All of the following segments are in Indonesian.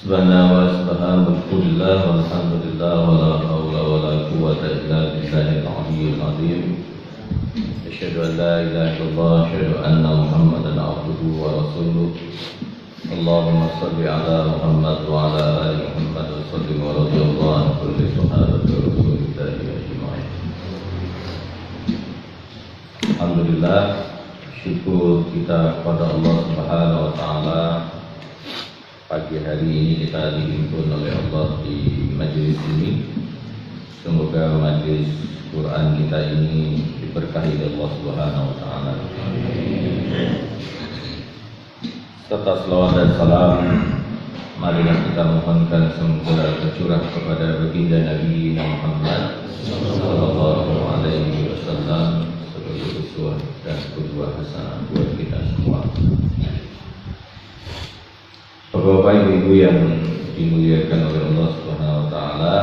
Subhanallah walhamdulillah wala haula wala quwwata illa billahil aliyyil azim. Asyhadu an la ilaha illallah wa asyhadu anna Muhammadan abduhu wa rasuluh. Allahumma shalli ala Muhammad wa ala ali Muhammad wa sallim wa radhiyallahu an kulli sahabati Rasulillah ajma'in. Alhamdulillah, syukur kita kepada Allah Subhanahu wa taala. Pagi hari ini kita dihimpun oleh Allah di majelis ini. Semoga majelis Quran kita ini diberkahi oleh Allah Subhanahu wa taala. Serta selawat dan salam marilah kita mohonkan semoga tercurah kepada baginda Nabi Muhammad sallallahu alaihi wasallam sebagai uswah dan qudwah hasanah buat kita semua. Bapak Ibu yang dimuliakan oleh Allah Subhanahu wa taala,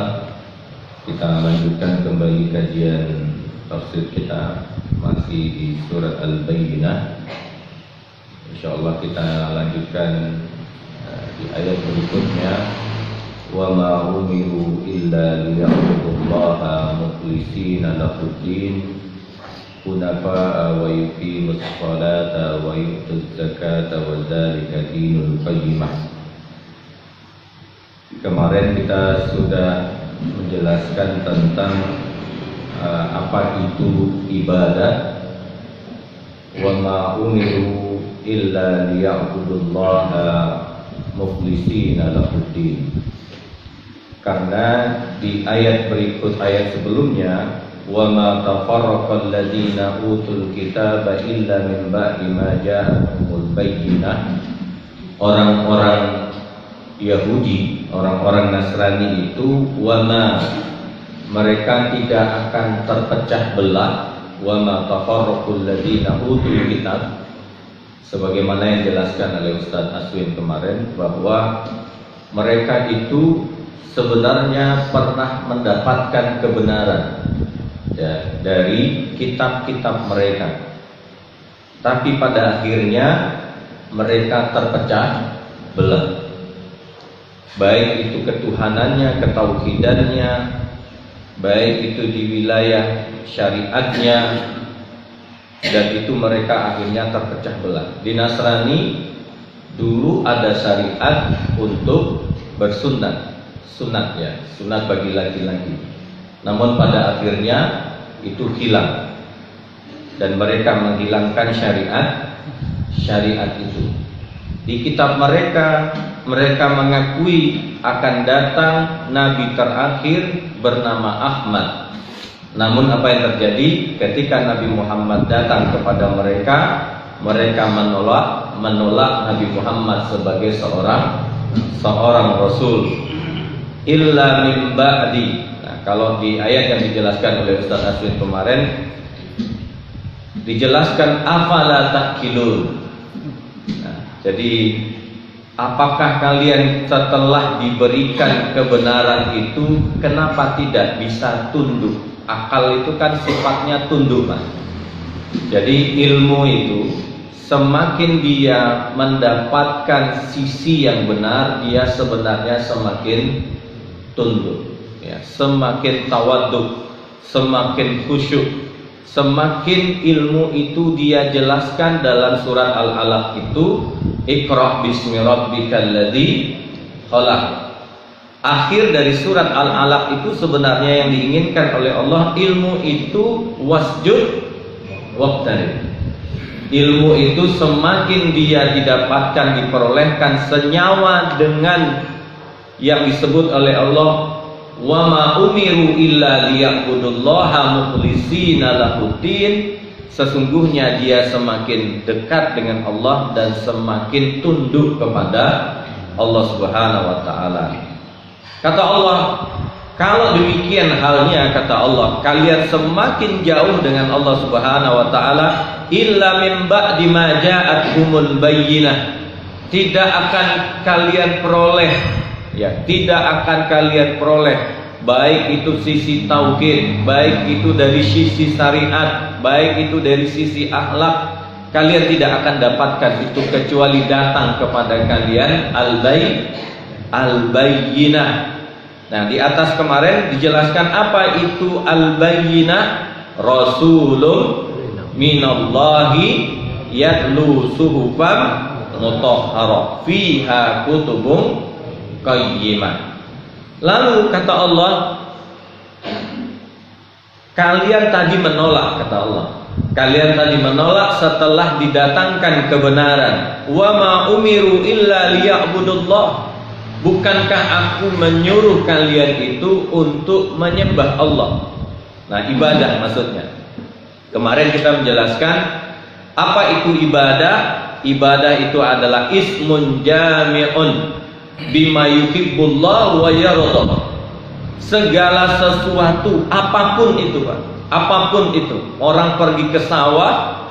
kita lanjutkan kembali kajian tafsir kita masih di surat Al-Bayyinah. Insyaallah kita lanjutkan di ayat berikutnya, wa ma umiru illa liya'budullaha mukhlishina lahuddin hunafa'a wa yuqimus salata wa yu'tuz zakata wa dzalika dinul qayyimah. Kemarin kita sudah menjelaskan tentang apa itu ibadah. Wa ma umiru illa liya'budullaha mukhlishina lahuddin. Karena di ayat berikut ayat sebelumnya, wa ma tafarraqal ladzina utul kitaba illa min ba'di ma ja'ahumul bayyinah. Orang-orang Yahudi, orang-orang Nasrani itu wama, mereka tidak akan terpecah belah. Wama tafarraqul ladzina utul kitab, sebagaimana yang dijelaskan oleh Ustaz Aswin kemarin, bahwa mereka itu sebenarnya pernah mendapatkan kebenaran ya, dari kitab-kitab mereka, tapi pada akhirnya mereka terpecah belah. Baik itu ketuhanannya, ketauhidannya, baik itu di wilayah syariatnya, dan itu mereka akhirnya terpecah belah. Di Nasrani dulu ada syariat untuk bersunat, sunat ya, sunat bagi laki-laki. Namun pada akhirnya itu hilang dan mereka menghilangkan syariat itu. Di kitab mereka mengakui akan datang nabi terakhir bernama Ahmad. Namun apa yang terjadi ketika Nabi Muhammad datang kepada mereka menolak Nabi Muhammad sebagai seorang rasul. Illa min ba'di. Nah, kalau di ayat yang dijelaskan oleh Ustaz Aswin kemarin dijelaskan afala ta'qilun. Jadi apakah kalian setelah diberikan kebenaran itu kenapa tidak bisa tunduk? Akal itu kan sifatnya tunduk, Mas. Jadi ilmu itu semakin dia mendapatkan sisi yang benar, dia sebenarnya semakin tunduk ya, semakin tawaduk, semakin khusyuk. Semakin ilmu itu dia jelaskan dalam surat Al-Alaq itu, Iqra bismi rabbikal ladzi khalaq. Akhir dari surat Al-Alaq itu sebenarnya yang diinginkan oleh Allah, ilmu itu wasjud waqtarib. Ilmu itu semakin dia didapatkan, diperolehkan senyawa dengan yang disebut oleh Allah, wa ma umiru illa liya'budullaha mukhlishina lahuddin. Sesungguhnya dia semakin dekat dengan Allah dan semakin tunduk kepada Allah Subhanahu wa taala. Kata Allah, kalau demikian halnya, kata Allah, kalian semakin jauh dengan Allah Subhanahu wa taala. Illa min ba'di ma ja'atkumul bayyinah. Tidak akan kalian peroleh ya, tidak akan kalian peroleh, baik itu sisi tauhid, baik itu dari sisi syariat, baik itu dari sisi akhlak, kalian tidak akan dapatkan itu kecuali datang kepada kalian al-bayyin, al-bayyinah. Nah, di atas kemarin dijelaskan apa itu al-bayyinah. Rasulun minallahi yatlu suhufan mutahharah fiha kutubun qayyimah. Lalu kata Allah, kalian tadi menolak, kata Allah. Kalian tadi menolak setelah didatangkan kebenaran. Wa ma umiru illa liya'budullah. Bukankah aku menyuruh kalian itu untuk menyembah Allah? Nah, ibadah maksudnya. Kemarin kita menjelaskan apa itu ibadah. Ibadah itu adalah ismun jami'un bima yuhibbullah wa yardah. Segala sesuatu, apapun itu, Pak. Apapun itu. Orang pergi ke sawah,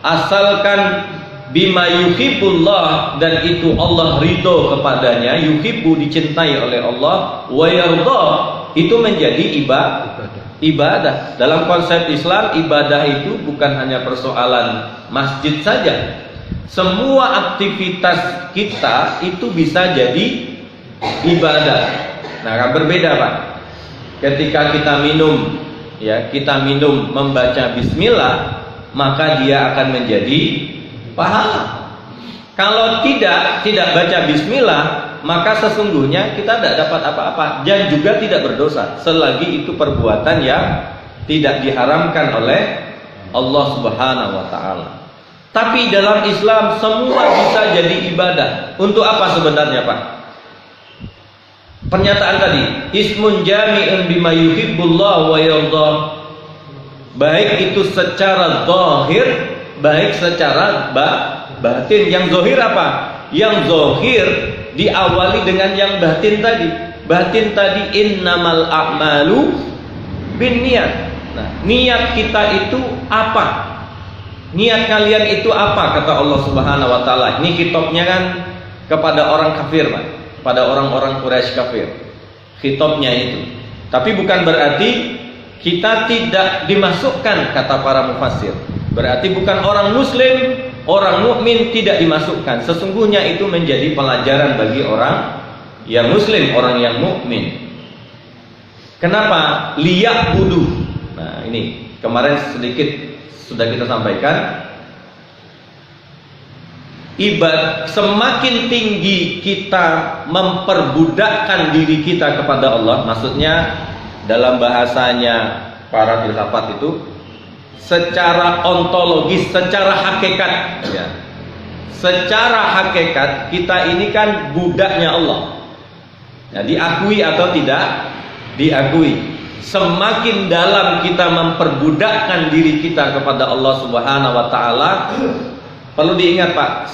asalkan bima yuhibbullah, dan itu Allah ridho kepadanya, yuhibbu dicintai oleh Allah, wa yardah itu menjadi ibadah. Dalam konsep Islam, ibadah itu bukan hanya persoalan masjid saja. Semua aktivitas kita itu bisa jadi ibadah. Nah, berbeda, Pak. Ketika kita minum, ya, kita minum membaca bismillah, maka dia akan menjadi pahala. Kalau tidak baca bismillah, maka sesungguhnya kita tidak dapat apa-apa dan juga tidak berdosa selagi itu perbuatan yang tidak diharamkan oleh Allah Subhanahu wa taala. Tapi dalam Islam semua bisa jadi ibadah. Untuk apa sebenarnya, Pak? Pernyataan tadi, ismun jami'un bima yuhibbullah wa yardah. Baik itu secara zahir, baik secara batin. Yang zahir apa? Yang zahir diawali dengan yang batin tadi. Batin tadi innamal a'malu binniyat. Nah, niat kita itu apa? Niat kalian itu apa, kata Allah Subhanahu wa taala. Ini khitabnya kan kepada orang kafir, Pak. Pada orang-orang Quraisy kafir. Khitabnya itu. Tapi bukan berarti kita tidak dimasukkan, kata para mufassir. Berarti bukan orang muslim, orang mukmin tidak dimasukkan. Sesungguhnya itu menjadi pelajaran bagi orang yang muslim, orang yang mukmin. Kenapa? Liya'budu. Nah, ini kemarin sedikit sudah kita sampaikan. Semakin tinggi kita memperbudakkan diri kita kepada Allah, maksudnya dalam bahasanya para filsafat itu secara ontologis, secara hakikat, ya. Secara hakikat kita ini kan budaknya Allah. Ya, diakui atau tidak diakui. Semakin dalam kita memperbudakkan diri kita kepada Allah Subhanahu wa taala, perlu diingat, Pak,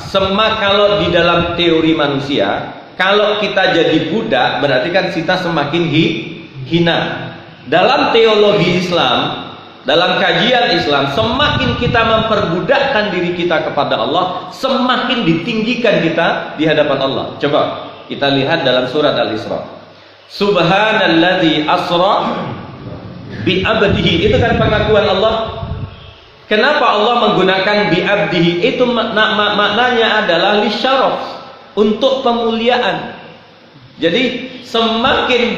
kalau di dalam teori manusia, kalau kita jadi budak berarti kan kita semakin hina. Dalam teologi Islam, dalam kajian Islam, semakin kita memperbudakkan diri kita kepada Allah, semakin ditinggikan kita di hadapan Allah. Coba kita lihat dalam surat Al-Isra. Subhanalladzi asra bi abdihi, itu kan pengakuan Allah. Kenapa Allah menggunakan bi abdihi? Itu maknanya adalah lisyaraf, untuk pemuliaan. Jadi semakin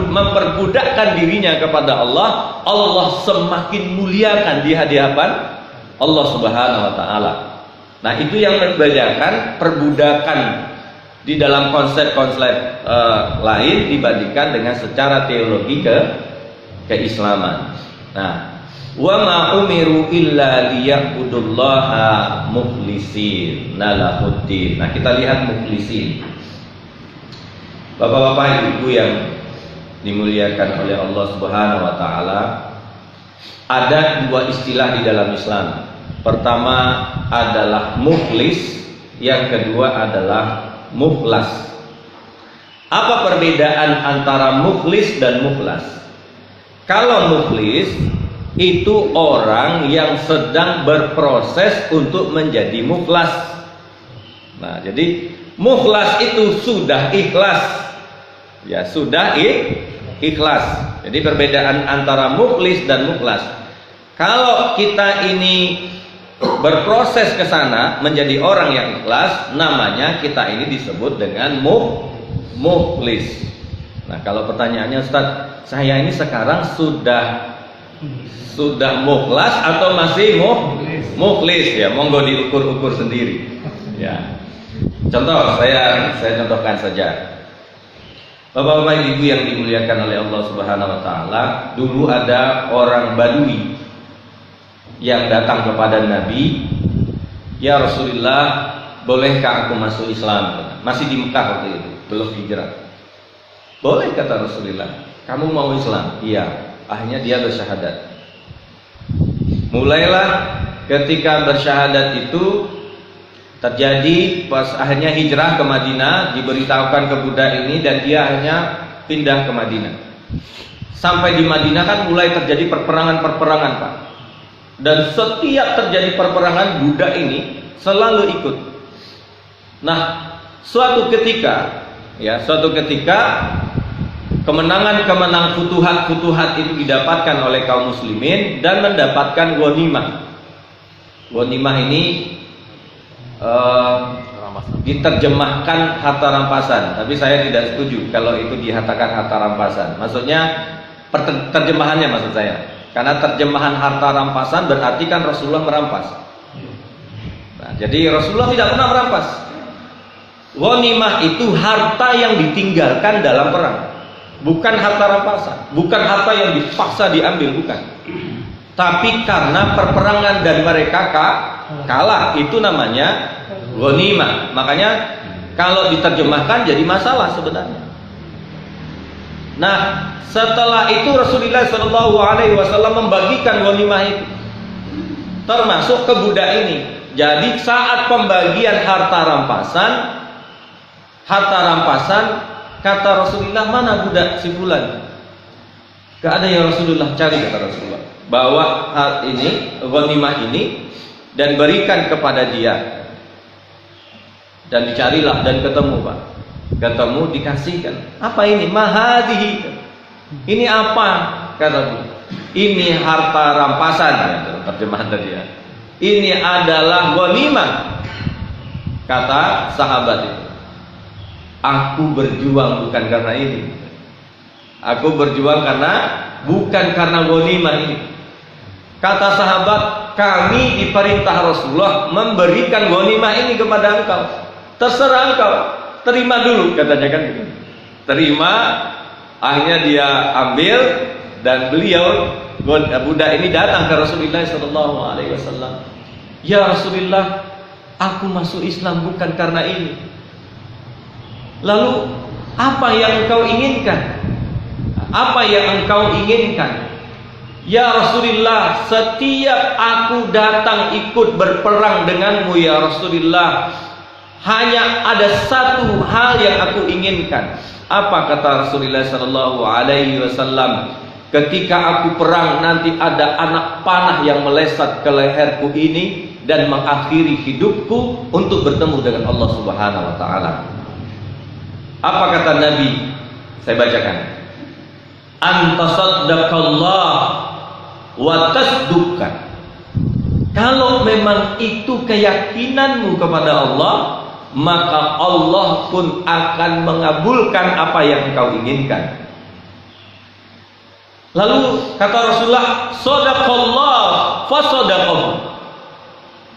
memperbudakkan dirinya kepada Allah, Allah semakin muliakan di hadapan Allah Subhanahu wa taala. Nah, itu yang membedakan perbudakan di dalam konsep-konsep lain dibandingkan dengan secara teologi keislaman. Nah, wa ma umiru illa liya'budullaha mukhlisin lahuddin. Nah, kita lihat mukhlisin. Bapak-bapak, ibu yang dimuliakan oleh Allah Subhanahu wa taala, ada dua istilah di dalam Islam. Pertama adalah mukhlis, yang kedua adalah mukhlas. Apa perbedaan antara mukhlis dan mukhlas? Kalau mukhlis itu orang yang sedang berproses untuk menjadi mukhlas. Nah, jadi mukhlas itu sudah ikhlas. Ya, sudah ikhlas. Jadi perbedaan antara mukhlis dan mukhlas. Kalau kita ini berproses ke sana menjadi orang yang ikhlas, namanya kita ini disebut dengan mukhlis. Nah, kalau pertanyaannya Ustaz, saya ini sekarang sudah mukhlas atau masih mukhlis? Ya, monggo diukur-ukur sendiri. Ya. Contoh, saya contohkan saja. Bapak-bapak ibu yang dimuliakan oleh Allah Subhanahu wa taala, dulu ada orang Badui yang datang kepada Nabi, "Ya Rasulullah, bolehkah aku masuk Islam?" Masih di Mekah waktu itu, belum hijrah. "Boleh," kata Rasulullah. "Kamu mau Islam?" "Iya." Akhirnya dia bersyahadat. Mulailah ketika bersyahadat itu terjadi pas akhirnya hijrah ke Madinah, diberitahukan ke budak ini dan dia akhirnya pindah ke Madinah. Sampai di Madinah kan mulai terjadi perperangan-perperangan, Pak. Dan setiap terjadi perperangan, budak ini selalu ikut. Nah, suatu ketika kemenangan futuhat itu didapatkan oleh kaum muslimin dan mendapatkan ghanimah. Ghanimah ini diterjemahkan harta rampasan, tapi saya tidak setuju kalau itu dikatakan harta rampasan. Maksudnya terjemahannya maksud saya, karena terjemahan harta rampasan berarti kan Rasulullah merampas. Nah, jadi Rasulullah tidak pernah merampas. Ghanimah itu harta yang ditinggalkan dalam perang, bukan harta rampasan, bukan harta yang dipaksa diambil, bukan. Tapi karena perperangan dan mereka kalah, itu namanya ghanimah. Makanya kalau diterjemahkan jadi masalah sebenarnya. Nah, setelah itu Rasulullah SAW membagikan ghanimah itu, termasuk ke budak ini. Jadi saat pembagian harta rampasan, kata Rasulullah, "Mana budak si fulan?" "Gak ada ya Rasulullah." "Cari," kata Rasulullah, "bawa hal ini, ghanimah ini, dan berikan kepada dia." Dan dicarilah dan ketemu, Pak. Ketemu, dikasihkan. "Apa ini?" "Mahadihi." "Ini apa?" kata dia. "Ini harta rampasan," ya, terjemahan tadi ya. "Ini adalah ghanimah." Kata sahabat itu, "Aku berjuang bukan karena ini. Aku berjuang bukan karena ghanimah ini." Kata sahabat, "Kami diperintah Rasulullah memberikan ghanimah ini kepada engkau. Terserah engkau, terima dulu," katanya kan gitu. Terima, akhirnya dia ambil dan beliau budak ini datang ke Rasulullah SAW. "Ya Rasulullah, aku masuk Islam bukan karena ini. Lalu apa yang engkau inginkan? Apa yang engkau inginkan?" "Ya Rasulullah, setiap aku datang ikut berperang denganmu ya Rasulullah, hanya ada satu hal yang aku inginkan." Apa kata Rasulullah SAW? "Ketika aku perang nanti ada anak panah yang melesat ke leherku ini dan mengakhiri hidupku untuk bertemu dengan Allah Subhanahu wa taala." Apa kata Nabi? Saya bacakan. "Anta saddaqallah wa tasduqan." Kalau memang itu keyakinanmu kepada Allah, maka Allah pun akan mengabulkan apa yang engkau inginkan. Lalu kata Rasulullah, "Shadaqallah fa sadaqahu."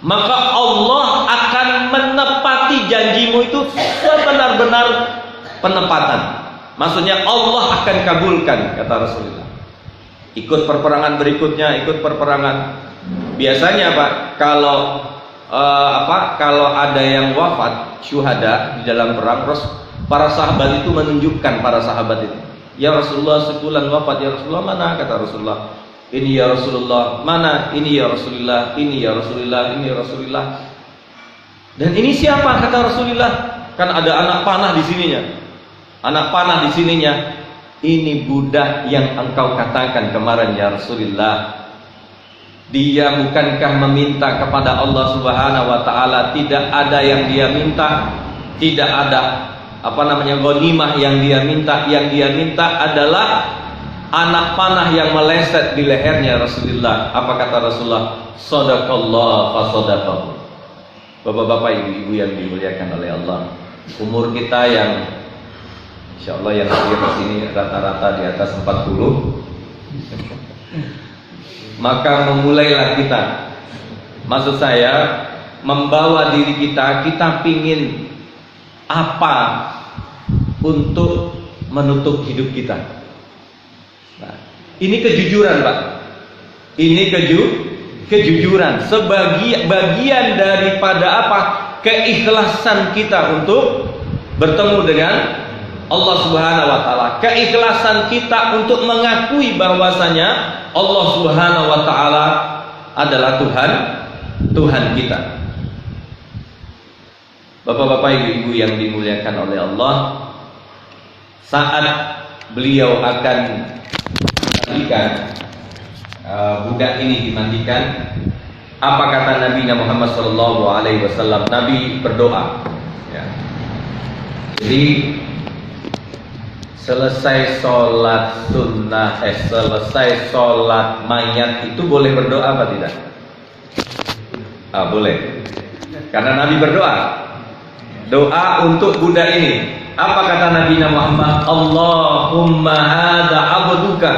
Maka Allah akan menepati janjimu itu sebenar-benar penepatan. Maksudnya Allah akan kabulkan, kata Rasulullah. Ikut perperangan berikutnya, ikut perperangan. Biasanya Pak, kalau ada yang wafat syuhada di dalam perang, para sahabat itu menunjukkan para sahabat itu. "Ya Rasulullah, sebulan wafat ya Rasulullah." "Mana?" kata Rasulullah. "Ini ya Rasulullah." "Mana?" "Ini ya Rasulullah." "Ini ya Rasulullah." "Ini ya Rasulullah." "Dan ini siapa?" kata Rasulullah. "Kan ada anak panah di sininya." "Anak panah di sininya." "Ini budak yang engkau katakan kemarin ya Rasulullah. Dia bukankah meminta kepada Allah Subhanahu wa taala, tidak ada yang dia minta, tidak ada ghanimah yang dia minta. Yang dia minta adalah anak panah yang meleset di lehernya Rasulullah." Apa kata Rasulullah? "Shadaqallah fa sadaqahu." Bapak-bapak, ibu-ibu yang dimuliakan oleh Allah, umur kita yang Insya Allah yang hadir di sini rata-rata di atas 40. Maka memulailah kita. Maksud saya, membawa diri kita pingin apa untuk menutup hidup kita. Nah, ini kejujuran, Pak. Ini kejujuran. Bagian daripada apa? Keikhlasan kita untuk bertemu dengan Allah Subhanahu wa taala. Keikhlasan kita untuk mengakui bahwasanya Allah Subhanahu wa taala adalah Tuhan kita. Bapak-bapak, ibu-ibu yang dimuliakan oleh Allah, saat beliau akan memandikan budak ini dimandikan, apa kata Nabi Muhammad SAW? Nabi berdoa. Ya. Jadi selesai sholat sunnah, selesai sholat mayat itu boleh berdoa apa tidak? Boleh. Karena Nabi berdoa. Doa untuk budak ini. Apa kata Nabi Muhammad? Allahumma hadza abduka.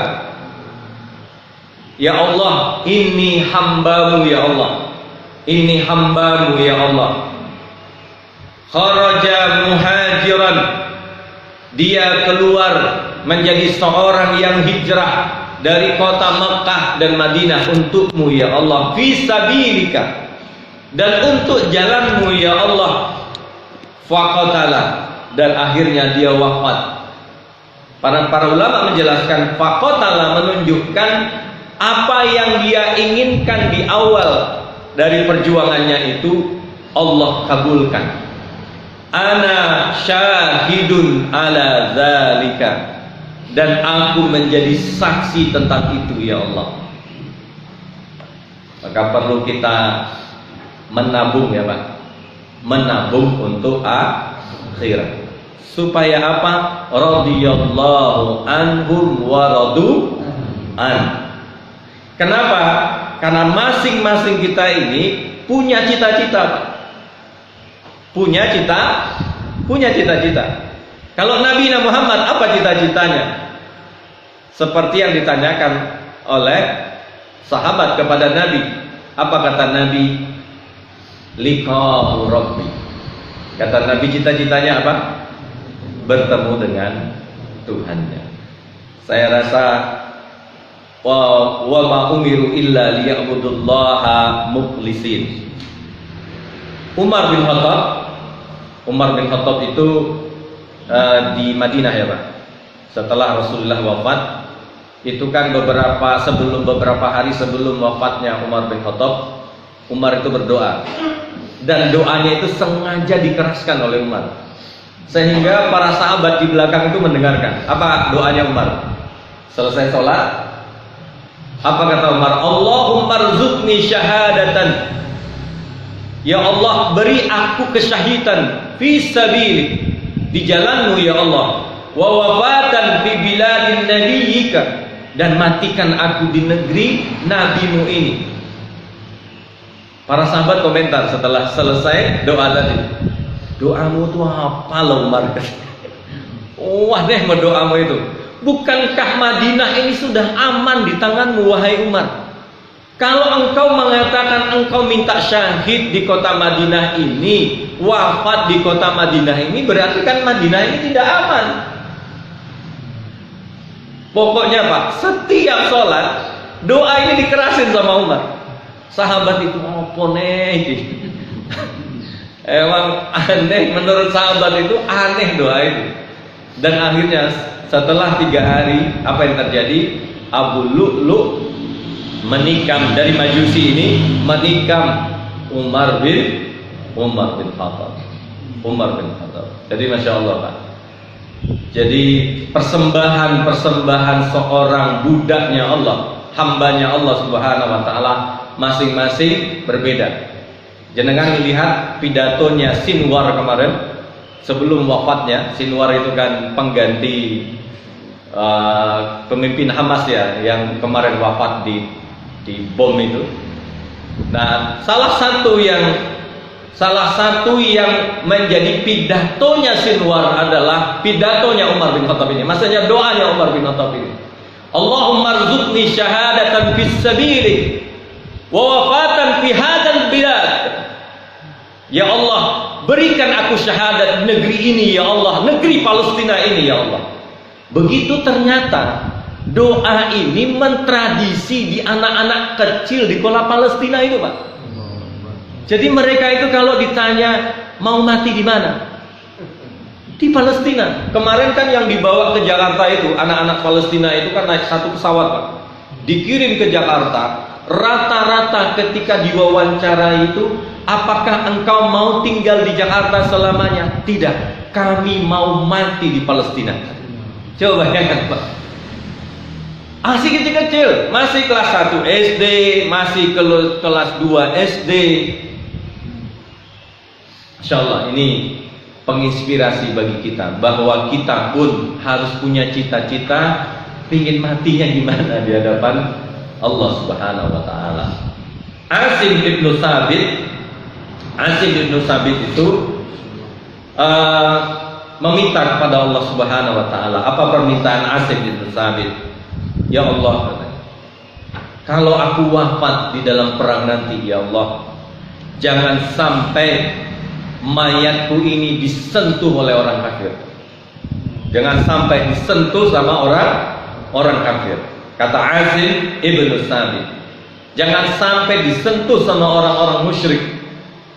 Ya Allah, ini hambamu ya Allah. Ini hambamu ya Allah. Kharaja muhajiran. Dia keluar menjadi seorang yang hijrah dari kota Mekah dan Madinah untukmu ya Allah, fi sabilika, dan untuk jalanmu ya Allah. Faqatala, dan akhirnya dia wafat. Para ulama menjelaskan faqatala menunjukkan apa yang dia inginkan di awal dari perjuangannya itu Allah kabulkan. Ana syahidun ala zalika, dan aku menjadi saksi tentang itu ya Allah. Maka perlu kita menabung ya Pak, menabung untuk akhirat. Supaya apa? Radhiyallahu anhum wa radu an. Kenapa? Karena masing-masing kita ini punya cita-cita, Pak. Punya cita-cita. Kalau Nabi Muhammad apa cita-citanya? Seperti yang ditanyakan oleh sahabat kepada Nabi. Apa kata Nabi? Liqa'u Rabbi. Kata Nabi, cita-citanya apa? Bertemu dengan Tuhannya. Saya rasa wa ma umiru illa liya'budullaha mukhlisin. Umar bin Khattab itu di Madinah ya Pak. Setelah Rasulullah wafat, itu kan beberapa hari sebelum wafatnya Umar bin Khattab, Umar itu berdoa, dan doanya itu sengaja dikeraskan oleh Umar, sehingga para sahabat di belakang itu mendengarkan. Apa doanya Umar? Selesai sholat, apa kata Umar? Allahumma rzuqni syahadatan. Ya Allah, beri aku kesyahidan fi sabilik, di jalanmu ya Allah. Wa wafatan fi biladin nabiyyika, dan matikan aku di negeri nabimu ini. Para sahabat komentar setelah selesai doa tadi, doamu itu apa lo Umar? Wah deh doamu itu. Bukankah Madinah ini sudah aman di tanganmu wahai Umar? Kalau engkau mengatakan engkau minta syahid di kota Madinah ini, wafat di kota Madinah ini, berarti kan Madinah ini tidak aman. Pokoknya Pak, setiap sholat doa ini dikerasin sama Umar. Sahabat itu apa nih? Emang aneh, menurut sahabat itu aneh doa itu. Dan akhirnya setelah 3 hari, apa yang terjadi? Abu Lu'lu' menikam dari Majusi ini, menikam Umar bin Khattab. Jadi Masya Allah Pak. Jadi persembahan seorang budaknya Allah, hambanya Allah Subhanahu wa taala, masing-masing berbeda. Jenengan lihat pidatonya Sinwar kemarin sebelum wafatnya. Sinwar itu kan pengganti pemimpin Hamas ya, yang kemarin wafat di bom itu. Nah, salah satu yang Salah satu yang menjadi pidatonya Sinwar adalah pidatonya Umar bin Khattab ini. Maksudnya doanya Umar bin Khattab ini. Allahumma rzuqni syahadatan fis sabilik wa wafatan fi hadzal bilad. Ya Allah, berikan aku syahadat negeri ini ya Allah, negeri Palestina ini ya Allah. Begitu ternyata doa ini mentradisi di anak-anak kecil di kota Palestina itu, Pak. Jadi mereka itu kalau ditanya mau mati di mana? Di Palestina. Kemarin kan yang dibawa ke Jakarta itu anak-anak Palestina itu kan naik satu pesawat, Pak. Dikirim ke Jakarta. Rata-rata ketika diwawancara itu, apakah engkau mau tinggal di Jakarta selamanya? Tidak. Kami mau mati di Palestina. Coba bayangkan, Pak. Masih kecil-kecil, masih kelas 1 SD, masih kelas 2 SD. Insya Allah ini penginspirasi bagi kita bahwa kita pun harus punya cita-cita ingin matinya gimana di hadapan Allah Subhanahu wa taala. Asim bin Sabit itu meminta kepada Allah Subhanahu wa taala. Apa permintaan Asim bin Sabit? Ya Allah, kalau aku wafat di dalam perang nanti, ya Allah, jangan sampai mayatku ini disentuh oleh orang kafir. Jangan sampai disentuh sama orang kafir. Kata Asim ibnu Sabit, jangan sampai disentuh sama orang-orang musyrik.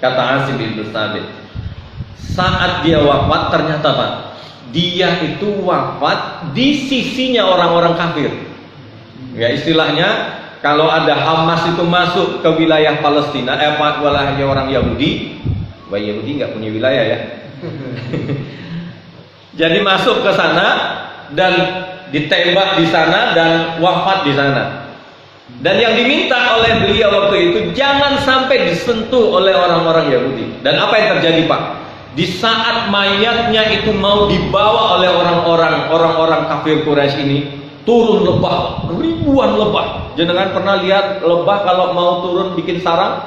Kata Asim ibnu Sabit. Saat dia wafat ternyata, Pak, dia itu wafat di sisinya orang-orang kafir. Ya, istilahnya kalau ada Hamas itu masuk ke wilayah Palestina, wilayahnya orang Yahudi. Wah, Yahudi nggak punya wilayah ya. Jadi masuk ke sana dan ditembak di sana dan wafat di sana. Dan yang diminta oleh beliau waktu itu jangan sampai disentuh oleh orang-orang Yahudi. Dan apa yang terjadi, Pak? Di saat mayatnya itu mau dibawa oleh orang-orang kafir Quraisy ini, turun lebah, ribuan lebah. Jenengan pernah lihat lebah kalau mau turun bikin sarang?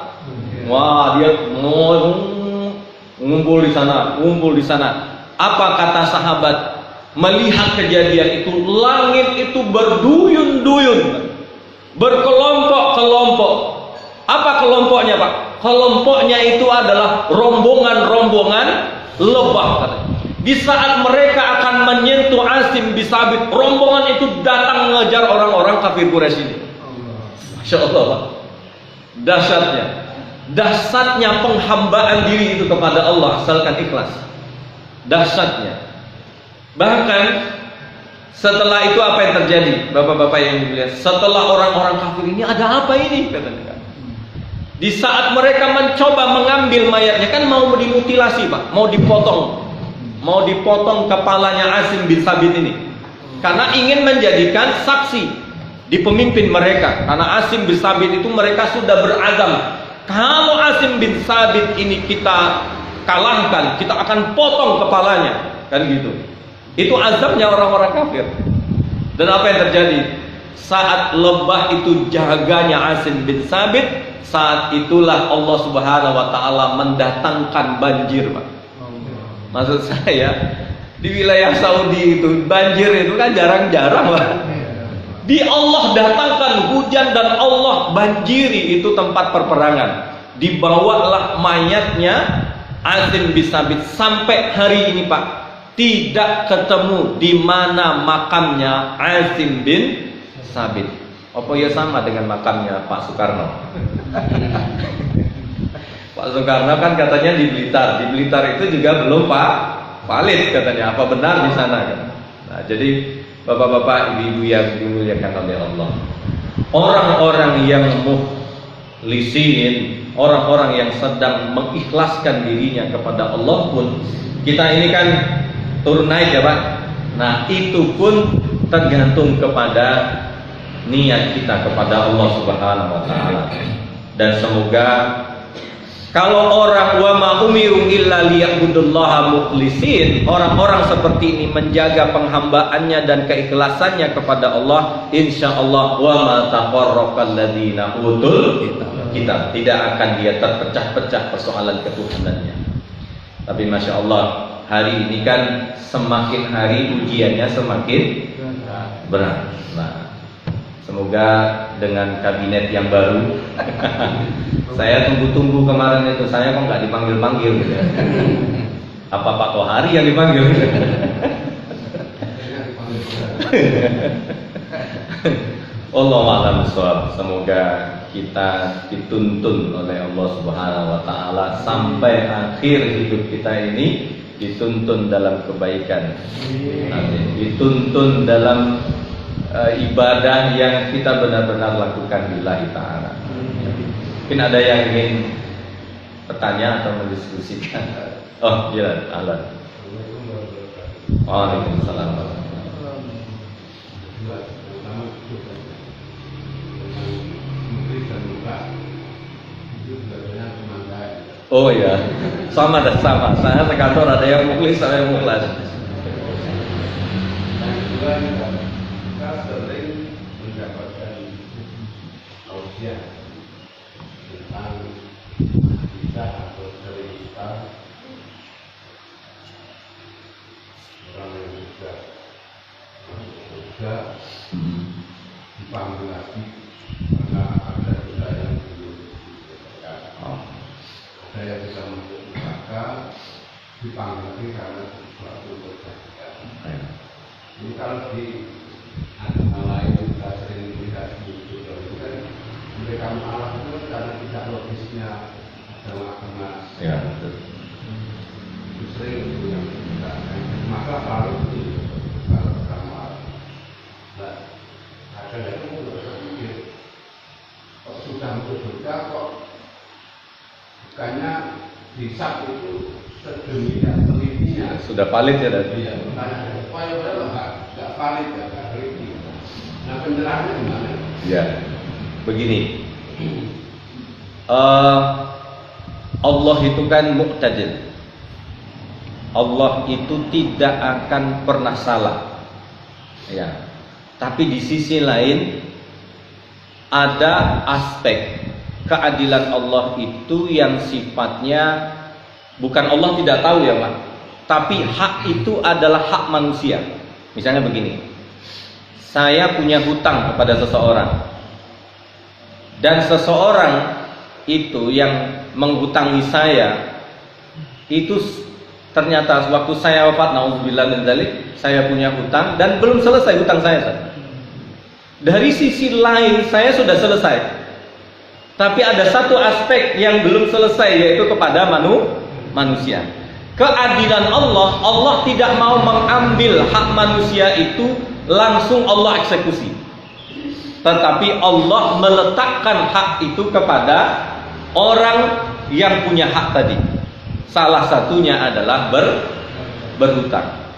Wah, dia ngumpul di sana. Apa kata sahabat melihat kejadian itu? Langit itu berduyun-duyun, berkelompok-kelompok. Apa kelompoknya, Pak? Kelompoknya itu adalah rombongan-rombongan lebah. Di saat mereka akan menyentuh Asim bin Sabit, rombongan itu datang mengejar orang-orang kafir Quraisy ini. Masya Allah, Pak. Dahsyatnya penghambaan diri itu kepada Allah asalkan ikhlas. Dahsyatnya. Bahkan setelah itu apa yang terjadi, Bapak-bapak yang dilihat? Setelah orang-orang kafir ini, ada apa ini? Katanya. Di saat mereka mencoba mengambil mayatnya, kan mau dimutilasi, Pak, mau dipotong kepalanya Asim bin Sabit ini, karena ingin menjadikan saksi di pemimpin mereka. Karena Asim bin Sabit itu mereka sudah berazam, kalau Asim bin Sabit ini kita kalahkan, kita akan potong kepalanya, kan gitu. Itu azabnya orang-orang kafir. Dan apa yang terjadi? Saat lebah itu jaganya Asim bin Sabit, saat itulah Allah Subhanahu wa taala mendatangkan banjir, Pak. Maksud saya, di wilayah Saudi itu banjir itu kan jarang-jarang, Pak. Di Allah datangkan hujan dan Allah banjiri itu tempat perperangan. Dibawalah mayatnya Asim bin Sabit. Sampai hari ini, Pak, tidak ketemu di mana makamnya Asim bin Sabit. Apa ya sama dengan makamnya Pak Soekarno? Pak Soekarno kan katanya di Blitar. Di Blitar itu juga belum valid katanya. Apa benar di sana? Nah, jadi Bapak-bapak, ibu-ibu yang dimuliakan oleh Allah, orang-orang yang mukhlisin, orang-orang yang sedang mengikhlaskan dirinya kepada Allah pun, kita ini kan turun naik ya, Pak. Nah, itu pun tergantung kepada niat kita kepada Allah Subhanahu wa taala. Dan semoga kalau orang wa ma umiru illa liya'budullaha mukhlisin, orang-orang seperti ini menjaga penghambaannya dan keikhlasannya kepada Allah, insyaallah wa ma taqarrabal ladzina utul kitab kita, tidak akan dia terpecah-pecah persoalan ketuhanannya. Tapi Masya Allah, hari ini kan semakin hari ujiannya semakin berat. Nah, semoga dengan kabinet yang baru saya tunggu-tunggu kemarin itu, saya kok nggak dipanggil-panggil gitu ya. Apa Pak Tohari yang dipanggil? Allah a'lam bishawab. Semoga kita dituntun oleh Allah Subhanahu wa taala sampai akhir hidup kita ini dituntun dalam kebaikan. Dituntun dalam ibadah yang kita benar-benar lakukan lillahi ta'ala. Mungkin ada yang ingin bertanya atau mendiskusikan. Oh, iya, Alan. Waalaikumsalam. Oh iya, sama. Saya sekantor ada yang muklis, ada yang mukhlas. Kita sering mendapatkan tausiah tentang kita atau cerita orang yang sudah masuk surga dipanggil lagi karena ada dosa yang belum diselesaikan. Ada yang bisa masuk neraka dipanggil lagi karena sesuatu terjadi. Ini kalau di agama lain kita sering melihat di YouTube itu kan mereka mengalah itu karena tidak logisnya agama. Ya, betul. Itu sering itu yang kita maka baru itu kalau agama. Nah, kadang itu berpikir kok sudah masuk surga kok bukannya hisab itu sedemikian telitinya. Sudah valid ya tadi? Iya, supaya berapa nggak valid ya, nggak teliti. Nah, penjelasannya gimana? Ya, begini. Allah itu kan muqtadir. Allah itu tidak akan pernah salah. Ya. Tapi di sisi lain ada aspek keadilan Allah itu yang sifatnya bukan Allah tidak tahu ya Pak, tapi hak itu adalah hak manusia. Misalnya begini, saya punya hutang kepada seseorang, dan seseorang itu yang menghutangi saya itu ternyata waktu saya wafat, naudzubillah min dzalik, saya punya hutang dan belum selesai hutang saya. Dari sisi lain saya sudah selesai, tapi ada satu aspek yang belum selesai, yaitu kepada manusia. Keadilan Allah, Allah tidak mau mengambil hak manusia itu langsung Allah eksekusi, tetapi Allah meletakkan hak itu kepada orang yang punya hak tadi. Salah satunya adalah berhutang.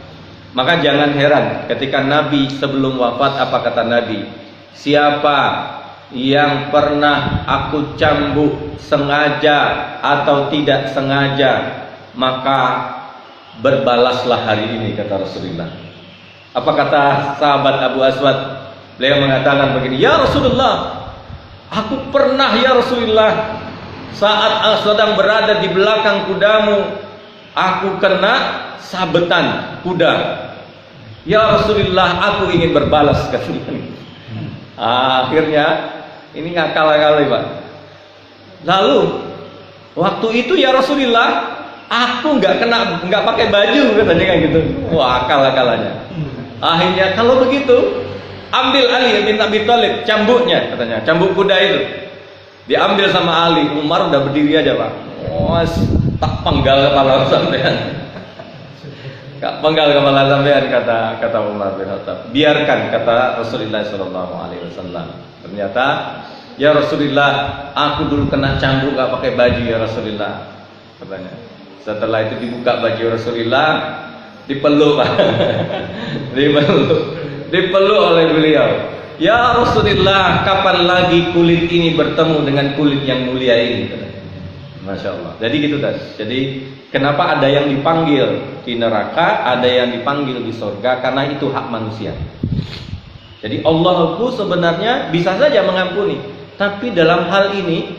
Maka jangan heran ketika Nabi sebelum wafat, apa kata Nabi? Siapa yang pernah aku cambuk sengaja atau tidak sengaja, maka berbalaslah hari ini, kata Rasulullah. Apa kata sahabat Abu Aswad? Beliau mengatakan begini, ya Rasulullah, aku pernah ya Rasulullah, saat sedang berada di belakang kudamu, aku kena sabetan kuda. Ya Rasulullah, aku ingin berbalas katanya. Akhirnya ini ngakal-ngakal Pak. Lalu waktu itu ya Rasulullah, aku nggak pakai baju katanya kan gitu. Wah, akal-akalannya. Akhirnya kalau begitu, ambil Ali bin Abi Thalib cambuknya katanya, cambuk kuda itu. Diambil sama Ali. Umar udah berdiri aja Pak. Tak penggal kepala sampean. Tak penggal kepala sampean, kata Umar bin Khattab. Biarkan, kata Rasulullah sallallahu alaihi wasallam. Ternyata ya Rasulullah, aku dulu kena cambuk gak pakai baju ya Rasulullah, katanya. Setelah itu dibuka baju Rasulullah, dipeluk Pak. dipeluk oleh beliau. Ya Rasulullah, kapan lagi kulit ini bertemu dengan kulit yang mulia ini? Masya Allah. Jadi gitu tadi. Jadi kenapa ada yang dipanggil di neraka, ada yang dipanggil di surga? Karena itu hak manusia. Jadi Allah itu sebenarnya bisa saja mengampuni, tapi dalam hal ini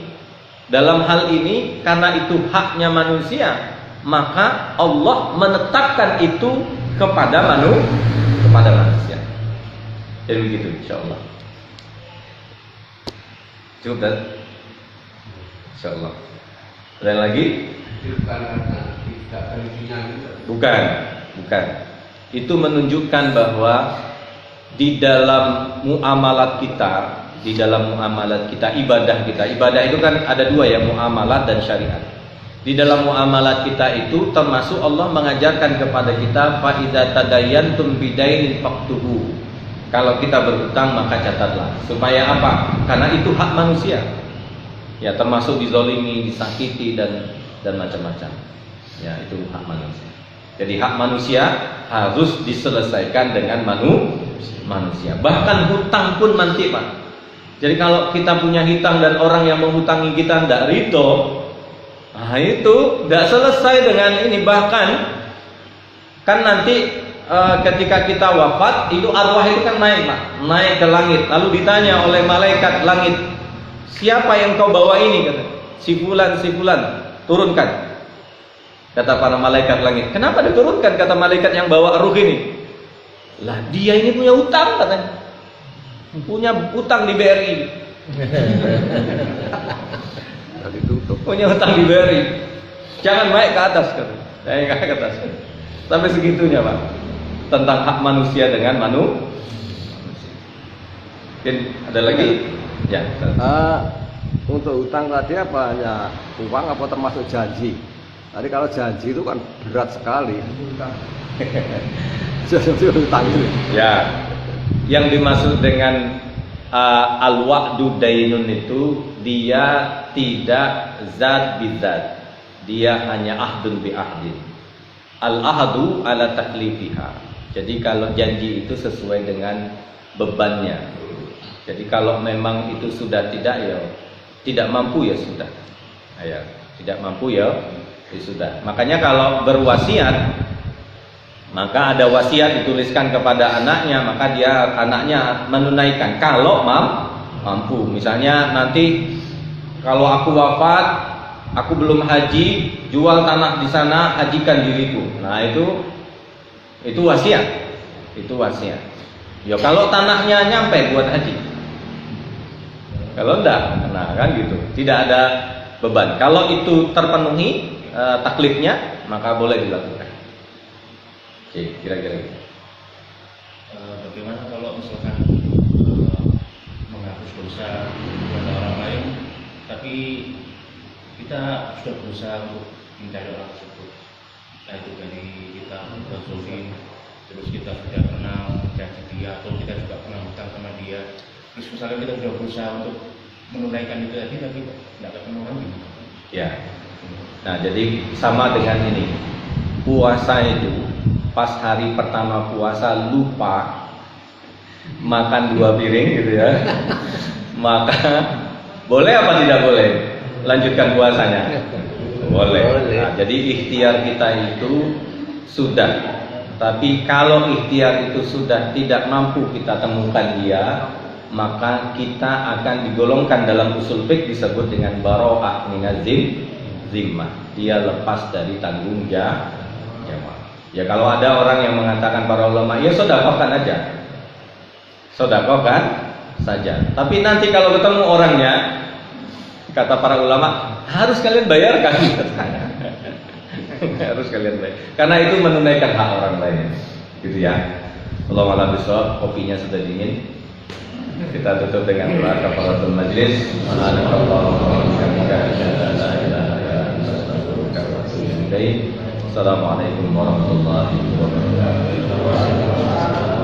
Dalam hal ini karena itu haknya manusia, maka Allah menetapkan itu kepada manusia. Jadi begitu insyaallah. Cukup dan insyaallah. Ada lagi? Bukan. Itu menunjukkan bahwa di dalam muamalat kita, ibadah itu kan ada dua ya, muamalat dan syariat. Di dalam muamalat kita itu termasuk Allah mengajarkan kepada kita fa idza tadayantum bidainin faqtuhu. Kalau kita berhutang maka catatlah. Supaya apa? Karena itu hak manusia. Ya, termasuk dizolimi, disakiti dan macam-macam. Ya, itu hak manusia. Jadi hak manusia harus diselesaikan dengan manusia. Bahkan hutang pun nanti, Pak. Jadi kalau kita punya hutang dan orang yang menghutangi kita tidak ridho, nah itu tidak selesai dengan ini. Bahkan kan nanti ketika kita wafat, itu arwah itu kan naik, Pak, naik ke langit. Lalu ditanya oleh malaikat langit, siapa yang kau bawa ini? Kata, si fulan, turunkan. Kata para malaikat langit, kenapa diturunkan? Kata malaikat yang bawa ruh ini, lah dia ini punya utang katanya, punya utang di BRI. Punya utang di BRI, jangan naik ke atas, kata. Naik ke atas. Sampai segitunya, Pak, tentang hak manusia dengan manusia. Mungkin ada lagi? Ya. Untuk utang tadi apa hanya uang apa termasuk janji? Tadi kalau janji itu kan berat sekali. Janji utang itu. Ya, yang dimaksud dengan al-wa'du dainun itu dia tidak zat bizat, dia hanya ahdun bi ahdin. Al-ahdu ala taklifiha. Jadi kalau janji itu sesuai dengan bebannya. Jadi kalau memang itu sudah tidak mampu ya sudah. Ya, tidak mampu ya sudah. Makanya kalau berwasiat, maka ada wasiat dituliskan kepada anaknya, maka anaknya menunaikan kalau mampu. Misalnya nanti kalau aku wafat, aku belum haji, jual tanah di sana, hajikan diriku. Nah, itu wasiat. Itu wasiat. Ya kalau tanahnya nyampe buat haji. Kalau enggak, nah kan gitu. Tidak ada beban. Kalau itu terpenuhi taklifnya, maka boleh dilakukan. Oke, kira-kira gitu. Bagaimana kalau misalkan menghapus dosa kepada orang lain, tapi kita sudah berusaha untuk mencari orang tersebut, entah itu dari kita bersofi, terus kita sudah kenal janji dia, atau kita juga pernah hutang sama dia, terus misalnya kita sudah berusaha untuk menunaikan itu tadi, tapi tidak ketemu lagi. Ya. Nah, jadi sama dengan ini. Puasa itu pas hari pertama puasa lupa makan 2 piring gitu ya. Maka boleh apa tidak boleh lanjutkan puasanya? Boleh. Nah, jadi ikhtiar kita itu sudah. Tapi kalau ikhtiar itu sudah tidak mampu kita temukan dia, maka kita akan digolongkan dalam usul fiqh disebut dengan bara'ah minazim zimmah. Dia lepas dari tanggung jawab. Ya kalau ada orang yang mengatakan para ulama, ya sedekahkan aja. Sedekahkan saja. Tapi nanti kalau ketemu orangnya, kata para ulama, harus kalian bayarkan. Harus kalian bayar. Karena itu menunaikan hak orang lain. Gitu ya. Allahu a'lam bishawab, kopinya sudah dingin. Kita tutup dengan doa kafaratul majlis. Assalamualaikum warahmatullahi wabarakatuh.